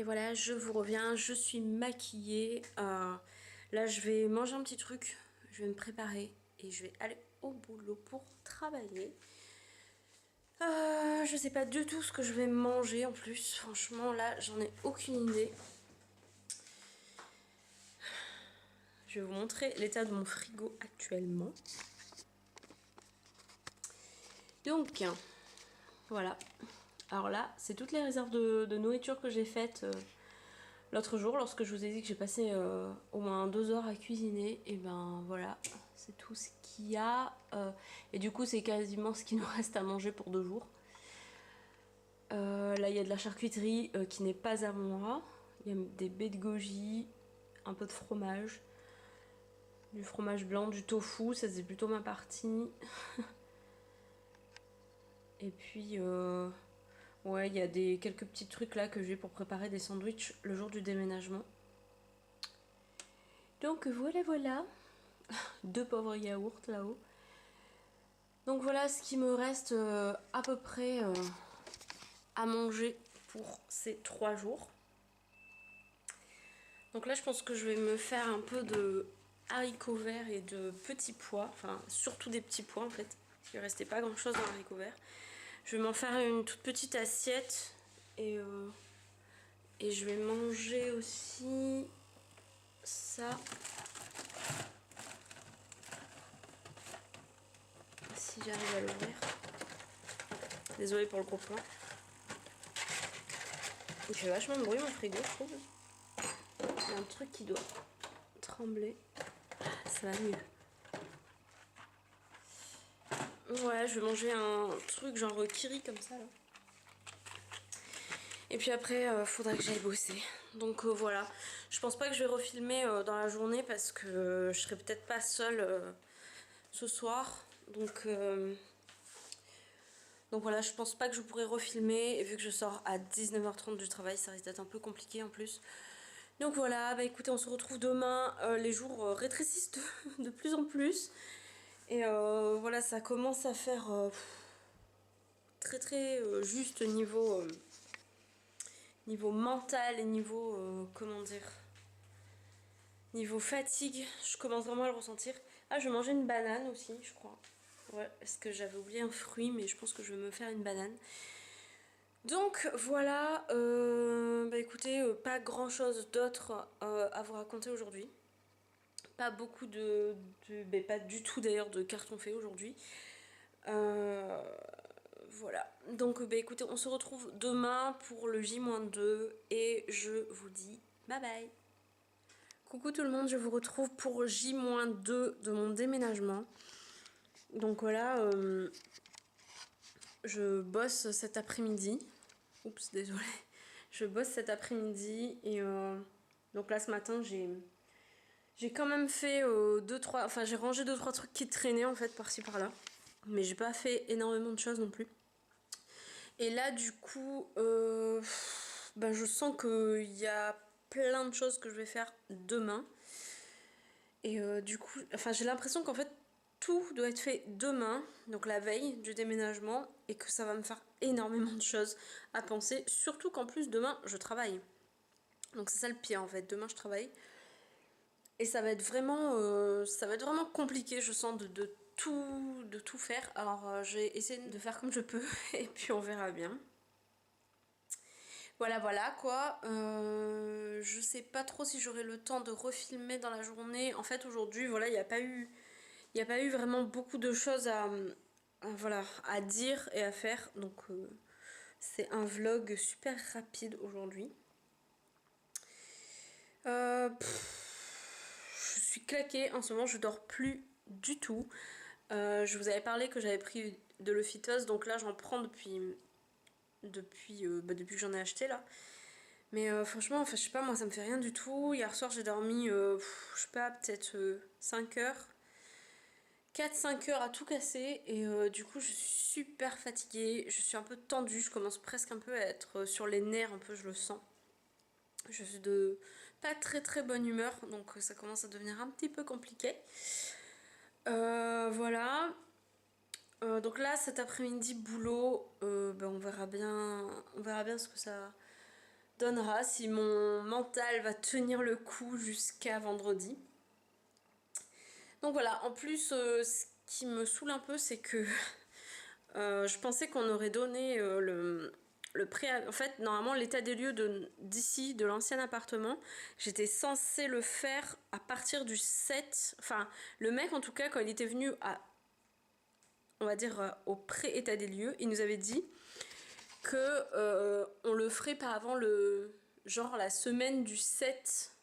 Et voilà, je vous reviens, je suis maquillée. Là, je vais manger un petit truc, je vais me préparer et je vais aller au boulot pour travailler. Je sais pas du tout ce que je vais manger en plus. Franchement, là, j'en ai aucune idée. Je vais vous montrer l'état de mon frigo actuellement. Donc, voilà. Alors là, c'est toutes les réserves de nourriture que j'ai faites l'autre jour, lorsque je vous ai dit que j'ai passé au moins 2 heures à cuisiner. Et ben voilà, c'est tout ce qu'il y a. Et du coup, c'est quasiment ce qui nous reste à manger pour 2 jours. Là, il y a de la charcuterie qui n'est pas à moi. Il y a des baies de goji, un peu de fromage, du fromage blanc, du tofu, ça c'est plutôt ma partie. Et puis, ouais, il y a quelques petits trucs là que j'ai pour préparer des sandwichs le jour du déménagement. Donc voilà, voilà. 2 pauvres yaourts là-haut. Donc voilà ce qui me reste à peu près à manger pour ces 3 jours. Donc là, je pense que je vais me faire un peu de haricots verts et de petits pois. Enfin, surtout des petits pois en fait. Parce qu'il ne restait pas grand chose dans les haricots verts. Je vais m'en faire une toute petite assiette. Et je vais manger aussi ça. Si j'arrive à l'ouvrir. Désolée pour le gros plan. Il fait vachement de bruit mon frigo, je trouve. Il y a un truc qui doit trembler. Ça va mieux. Ouais, je vais manger un truc genre kiri comme ça là. Et puis après, faudra que j'aille bosser. Donc voilà. Je pense pas que je vais refilmer dans la journée parce que je serai peut-être pas seule ce soir. Donc voilà, je pense pas que je pourrai refilmer. Et vu que je sors à 19h30 du travail, ça risque d'être un peu compliqué en plus. Donc voilà, bah écoutez, on se retrouve demain. Les jours rétrécissent de plus en plus. Et voilà, ça commence à faire très très juste niveau mental et niveau, comment dire, niveau fatigue. Je commence vraiment à le ressentir. Ah, je vais manger une banane aussi, je crois. Ouais, parce que j'avais oublié un fruit, mais je pense que je vais me faire une banane. Donc voilà, bah écoutez, pas grand chose d'autre à vous raconter aujourd'hui. Pas beaucoup bah, pas du tout d'ailleurs de carton fait aujourd'hui. Voilà, donc bah écoutez, on se retrouve demain pour le J-2 et je vous dis bye bye. Coucou tout le monde, je vous retrouve pour J-2 de mon déménagement. Donc voilà, je bosse cet après-midi. Oups, désolée. Je bosse cet après-midi et donc là ce matin j'ai quand même fait 2-3... Enfin j'ai rangé 2-3 trucs qui traînaient en fait par-ci par-là. Mais j'ai pas fait énormément de choses non plus. Et là du coup, ben, je sens qu'il y a plein de choses que je vais faire demain. Et du coup, enfin j'ai l'impression qu'en fait tout doit être fait demain, donc la veille du déménagement, et que ça va me faire énormément de choses à penser, surtout qu'en plus demain je travaille. Donc c'est ça le pire en fait, demain je travaille. Et ça va être vraiment compliqué, je sens, de tout faire. Alors j'ai essayé de faire comme je peux, et puis on verra bien. Voilà, voilà quoi. Je sais pas trop si j'aurai le temps de refilmer dans la journée. En fait aujourd'hui, voilà, il n'y a pas eu vraiment beaucoup de choses voilà, à dire et à faire. Donc c'est un vlog super rapide aujourd'hui. Je suis claquée en ce moment, je dors plus du tout. Je vous avais parlé que j'avais pris de l'Ophytos, donc là j'en prends depuis que j'en ai acheté là. Mais franchement, enfin, je sais pas, moi ça me fait rien du tout. Hier soir j'ai dormi, je sais pas, peut-être 5 heures. 4-5 heures à tout casser et du coup je suis super fatiguée, je suis un peu tendue, je commence presque un peu à être sur les nerfs, un peu je le sens. Je suis de pas très très bonne humeur, donc ça commence à devenir un petit peu compliqué. Voilà. Donc là cet après-midi boulot, ben on verra bien ce que ça donnera si mon mental va tenir le coup jusqu'à vendredi. Donc voilà, en plus, ce qui me saoule un peu, c'est que je pensais qu'on aurait donné le préavis. En fait, normalement, l'état des lieux d'ici, de l'ancien appartement, j'étais censée le faire à partir du 7. Enfin, le mec, en tout cas, quand il était venu on va dire, au pré-état des lieux, il nous avait dit que on le ferait pas avant genre la semaine du 7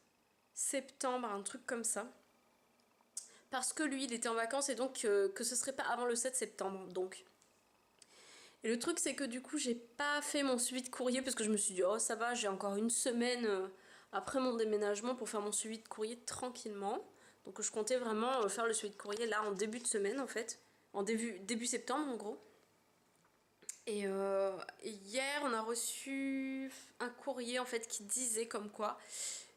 septembre, un truc comme ça. Parce que lui, il était en vacances et donc que ce serait pas avant le 7 septembre. Donc. Et le truc, c'est que du coup, j'ai pas fait mon suivi de courrier parce que je me suis dit, oh, ça va, j'ai encore une semaine après mon déménagement pour faire mon suivi de courrier tranquillement. Donc, je comptais vraiment faire le suivi de courrier là en début de semaine en fait. En début septembre en gros. Et hier, on a reçu un courrier en fait qui disait comme quoi,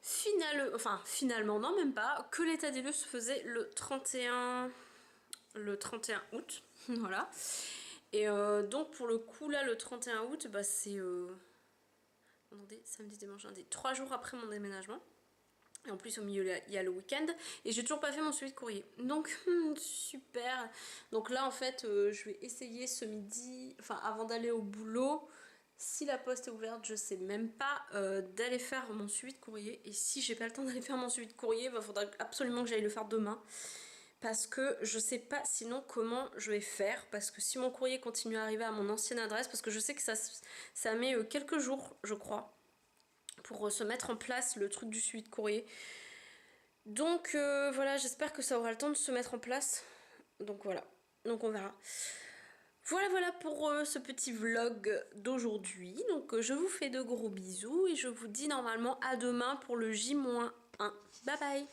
finalement, non, même pas, que l'état des lieux se faisait le 31 août. Voilà. Et donc pour le coup là le 31 août bah c'est attendez, samedi, dimanche, lundi, 3 jours après mon déménagement. Et en plus au milieu il y a le week-end et j'ai toujours pas fait mon suivi de courrier. Donc super. Donc là en fait je vais essayer ce midi, enfin avant d'aller au boulot, si la poste est ouverte je sais même pas, d'aller faire mon suivi de courrier. Et si j'ai pas le temps d'aller faire mon suivi de courrier, bah faudra absolument que j'aille le faire demain. Parce que je sais pas sinon comment je vais faire, parce que si mon courrier continue à arriver à mon ancienne adresse, parce que je sais que ça met quelques jours je crois pour se mettre en place le truc du suivi de courrier. Donc voilà, j'espère que ça aura le temps de se mettre en place. Donc voilà, donc on verra. Voilà pour ce petit vlog d'aujourd'hui. Donc je vous fais de gros bisous et je vous dis normalement à demain pour le J-1. Bye bye.